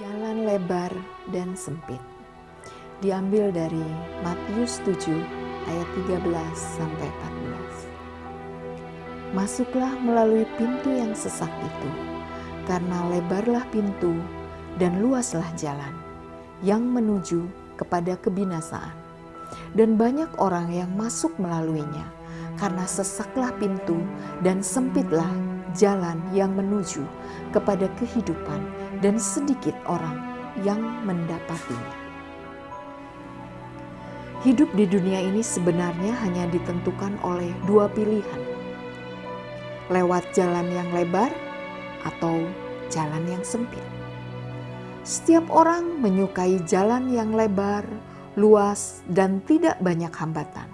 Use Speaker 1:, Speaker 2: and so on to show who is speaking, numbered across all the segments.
Speaker 1: Jalan lebar dan sempit. Diambil dari Matius 7 ayat 13 sampai 14. Masuklah melalui pintu yang sesak itu, karena lebarlah pintu dan luaslah jalan yang menuju kepada kebinasaan. Dan banyak orang yang masuk melaluinya, karena sesaklah pintu dan sempitlah jalan yang menuju kepada kehidupan, dan sedikit orang yang mendapatinya. Hidup di dunia ini sebenarnya hanya ditentukan oleh dua pilihan. Lewat jalan yang lebar atau jalan yang sempit. Setiap orang menyukai jalan yang lebar, luas, dan tidak banyak hambatan,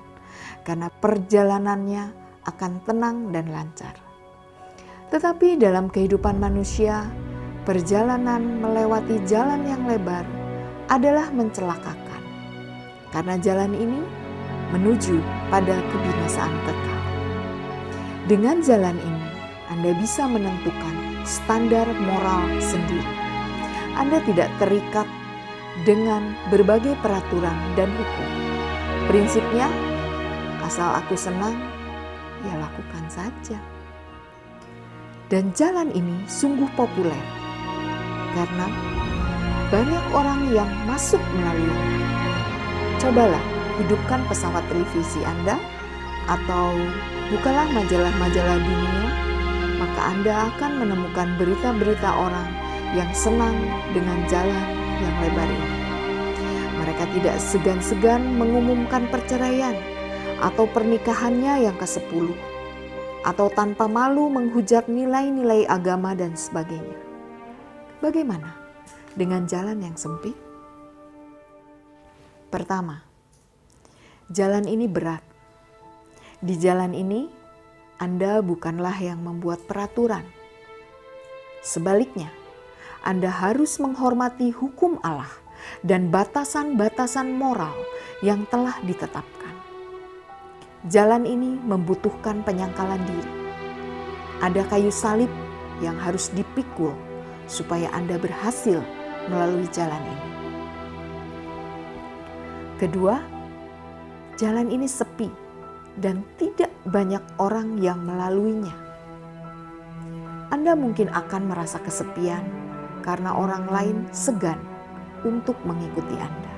Speaker 1: karena perjalanannya akan tenang dan lancar. Tetapi dalam kehidupan manusia, perjalanan melewati jalan yang lebar adalah mencelakakan, karena jalan ini menuju pada kebinasaan kekal. Dengan jalan ini, Anda bisa menentukan standar moral sendiri. Anda tidak terikat dengan berbagai peraturan dan hukum. Prinsipnya, asal aku senang, ya lakukan saja. Dan jalan ini sungguh populer, karena banyak orang yang masuk melaluinya. Cobalah hidupkan pesawat televisi Anda, atau bukalah majalah-majalah dunia, maka Anda akan menemukan berita-berita orang yang senang dengan jalan yang lebar ini. Mereka tidak segan-segan mengumumkan perceraian atau pernikahannya yang ke-10, atau tanpa malu menghujat nilai-nilai agama dan sebagainya. Bagaimana dengan jalan yang sempit? Pertama, jalan ini berat. Di jalan ini, Anda bukanlah yang membuat peraturan. Sebaliknya, Anda harus menghormati hukum Allah dan batasan-batasan moral yang telah ditetapkan. Jalan ini membutuhkan penyangkalan diri. Ada kayu salib yang harus dipikul supaya Anda berhasil melalui jalan ini. Kedua, jalan ini sepi dan tidak banyak orang yang melaluinya. Anda mungkin akan merasa kesepian karena orang lain segan untuk mengikuti Anda.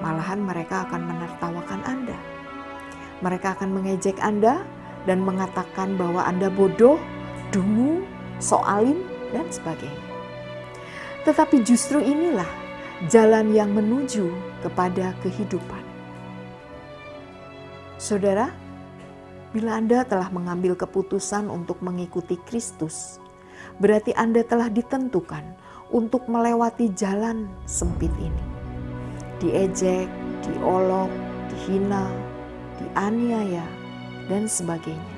Speaker 1: Malahan mereka akan menertawakan Anda. Mereka akan mengejek Anda dan mengatakan bahwa Anda bodoh, dungu, soalim, dan sebagainya. Tetapi justru inilah jalan yang menuju kepada kehidupan. Saudara, bila Anda telah mengambil keputusan untuk mengikuti Kristus, berarti Anda telah ditentukan untuk melewati jalan sempit ini. Diejek, diolok, dihina, dianiaya, dan sebagainya.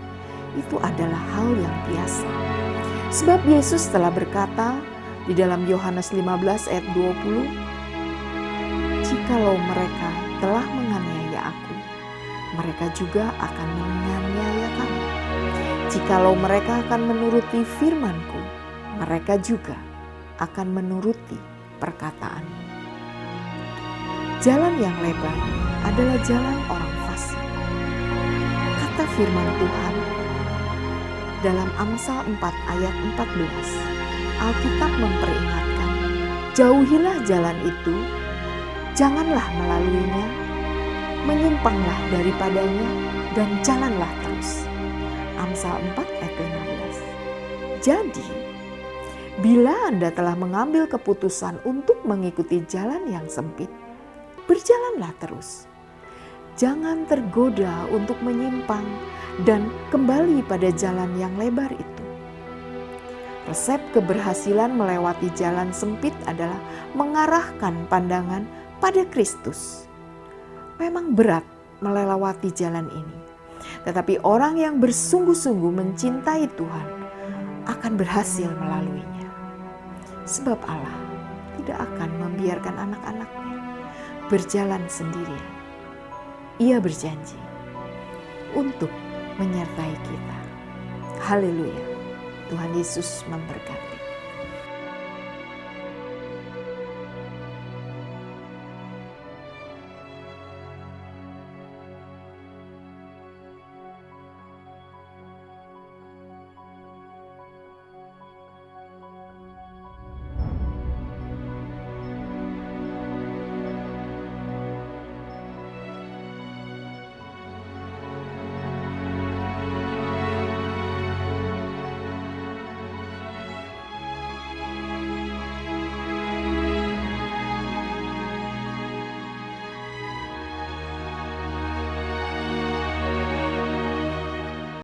Speaker 1: Itu adalah hal yang biasa. Sebab Yesus telah berkata di dalam Yohanes 15 ayat 20, "Jikalau mereka telah menganiaya aku, mereka juga akan menganiaya kamu. Jikalau mereka akan menuruti firman-Ku, mereka juga akan menuruti perkataan-Mu." Jalan yang lebar adalah jalan orang fasik. Kata firman Tuhan dalam Amsal 4 ayat 14, Alkitab memperingatkan, "Jauhilah jalan itu, janganlah melaluinya, menyimpanglah daripadanya, dan jalanlah terus." Amsal 4 ayat 15. Jadi, bila Anda telah mengambil keputusan untuk mengikuti jalan yang sempit, berjalanlah terus. Jangan tergoda untuk menyimpang dan kembali pada jalan yang lebar itu. Resep keberhasilan melewati jalan sempit adalah mengarahkan pandangan pada Kristus. Memang berat melewati jalan ini, tetapi orang yang bersungguh-sungguh mencintai Tuhan akan berhasil melaluinya. Sebab Allah tidak akan membiarkan anak-anaknya berjalan sendirian. Ia berjanji untuk menyertai kita. Haleluya. Tuhan Yesus memberkati.